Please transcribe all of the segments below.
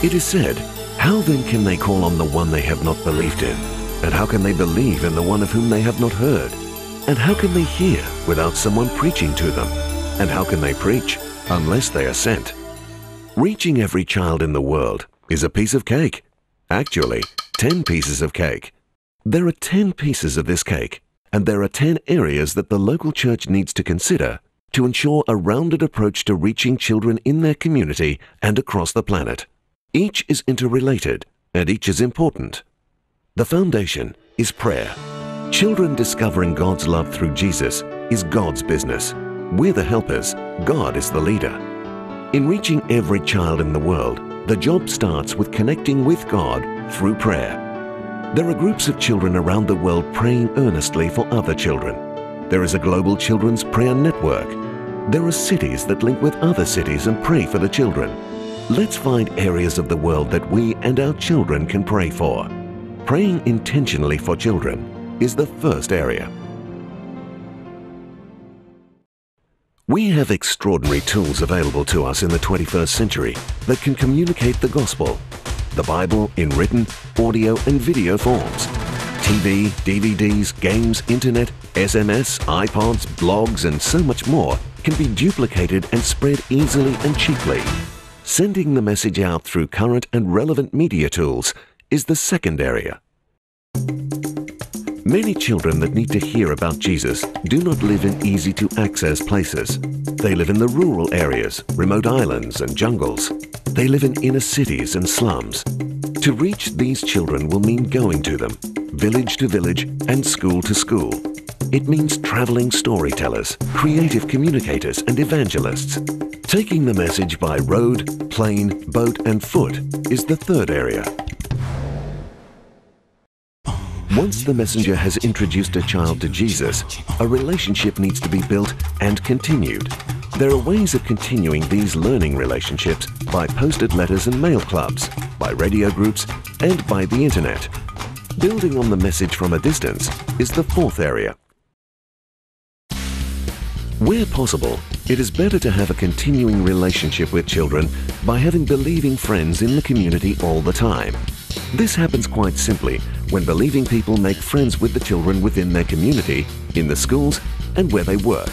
It is said, "How then can they call on the one they have not believed in? And how can they believe in the one of whom they have not heard? And how can they hear without someone preaching to them? And how can they preach unless they are sent?" Reaching every child in the world is a piece of cake. Actually, 10 pieces of cake. There are 10 pieces of this cake, and there are 10 areas that the local church needs to consider to ensure a rounded approach to reaching children in their community and across the planet. Each is interrelated, and each is important. The foundation is prayer. Children discovering God's love through Jesus is God's business. We're the helpers. God is the leader. In reaching every child in the world, the job starts with connecting with God through prayer. There are groups of children around the world praying earnestly for other children. There is a global children's prayer network. There are cities that link with other cities and pray for the children. Let's find areas of the world that we and our children can pray for. Praying intentionally for children is the first area. We have extraordinary tools available to us in the 21st century that can communicate the gospel. The Bible in written, audio and video forms. TV, DVDs, games, internet, SMS, iPods, blogs and so much more can be duplicated and spread easily and cheaply. Sending the message out through current and relevant media tools is the second area. Many children that need to hear about Jesus do not live in easy-to-access places. They live in the rural areas, remote islands and jungles. They live in inner cities and slums. To reach these children will mean going to them, village to village and school to school. It means traveling storytellers, creative communicators and evangelists. Taking the message by road, plane, boat and foot is the third area. Once the messenger has introduced a child to Jesus, a relationship needs to be built and continued. There are ways of continuing these learning relationships by posted letters and mail clubs, by radio groups, and by the internet. Building on the message from a distance is the fourth area. Where possible, it is better to have a continuing relationship with children by having believing friends in the community all the time. This happens quite simply when believing people make friends with the children within their community, in the schools, and where they work.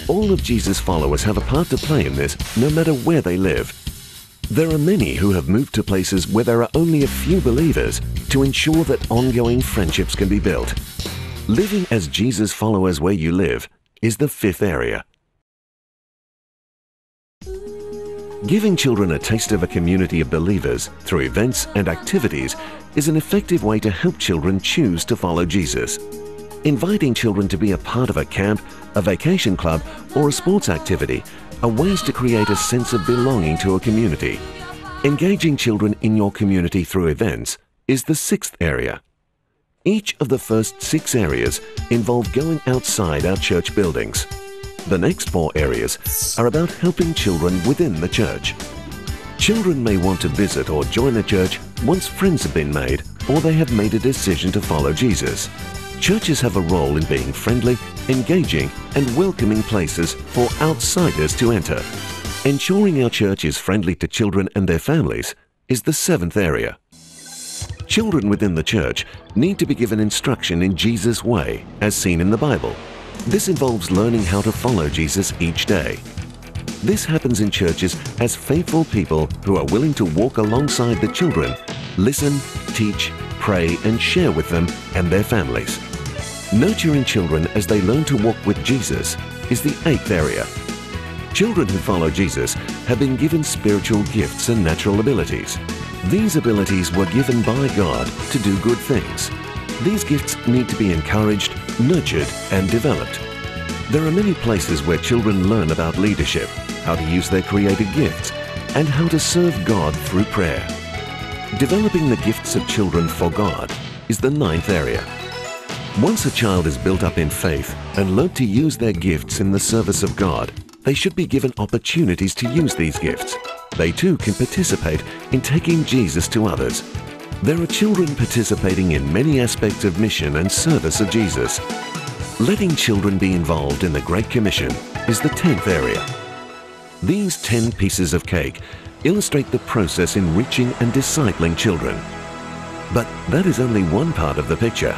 All of Jesus' followers have a part to play in this, no matter where they live. There are many who have moved to places where there are only a few believers to ensure that ongoing friendships can be built. Living as Jesus' followers where you live is the fifth area. Giving children a taste of a community of believers through events and activities is an effective way to help children choose to follow Jesus. Inviting children to be a part of a camp, a vacation club, or a sports activity are ways to create a sense of belonging to a community. Engaging children in your community through events is the sixth area. Each of the first 6 areas involve going outside our church buildings. The next 4 areas are about helping children within the church. Children may want to visit or join a church once friends have been made or they have made a decision to follow Jesus. Churches have a role in being friendly, engaging, and welcoming places for outsiders to enter. Ensuring our church is friendly to children and their families is the 7th area. Children within the church need to be given instruction in Jesus' way, as seen in the Bible. This involves learning how to follow Jesus each day. This happens in churches as faithful people who are willing to walk alongside the children, listen, teach, pray, and share with them and their families. Nurturing children as they learn to walk with Jesus is the 8th area. Children who follow Jesus have been given spiritual gifts and natural abilities. These abilities were given by God to do good things. These gifts need to be encouraged, nurtured, and developed. There are many places where children learn about leadership, how to use their creative gifts, and how to serve God through prayer. Developing the gifts of children for God is the 9th area. Once a child is built up in faith and learnt to use their gifts in the service of God, they should be given opportunities to use these gifts. They too can participate in taking Jesus to others. There are children participating in many aspects of mission and service of Jesus. Letting children be involved in the Great Commission is the 10th area. These 10 pieces of cake illustrate the process in reaching and discipling children. But that is only one part of the picture.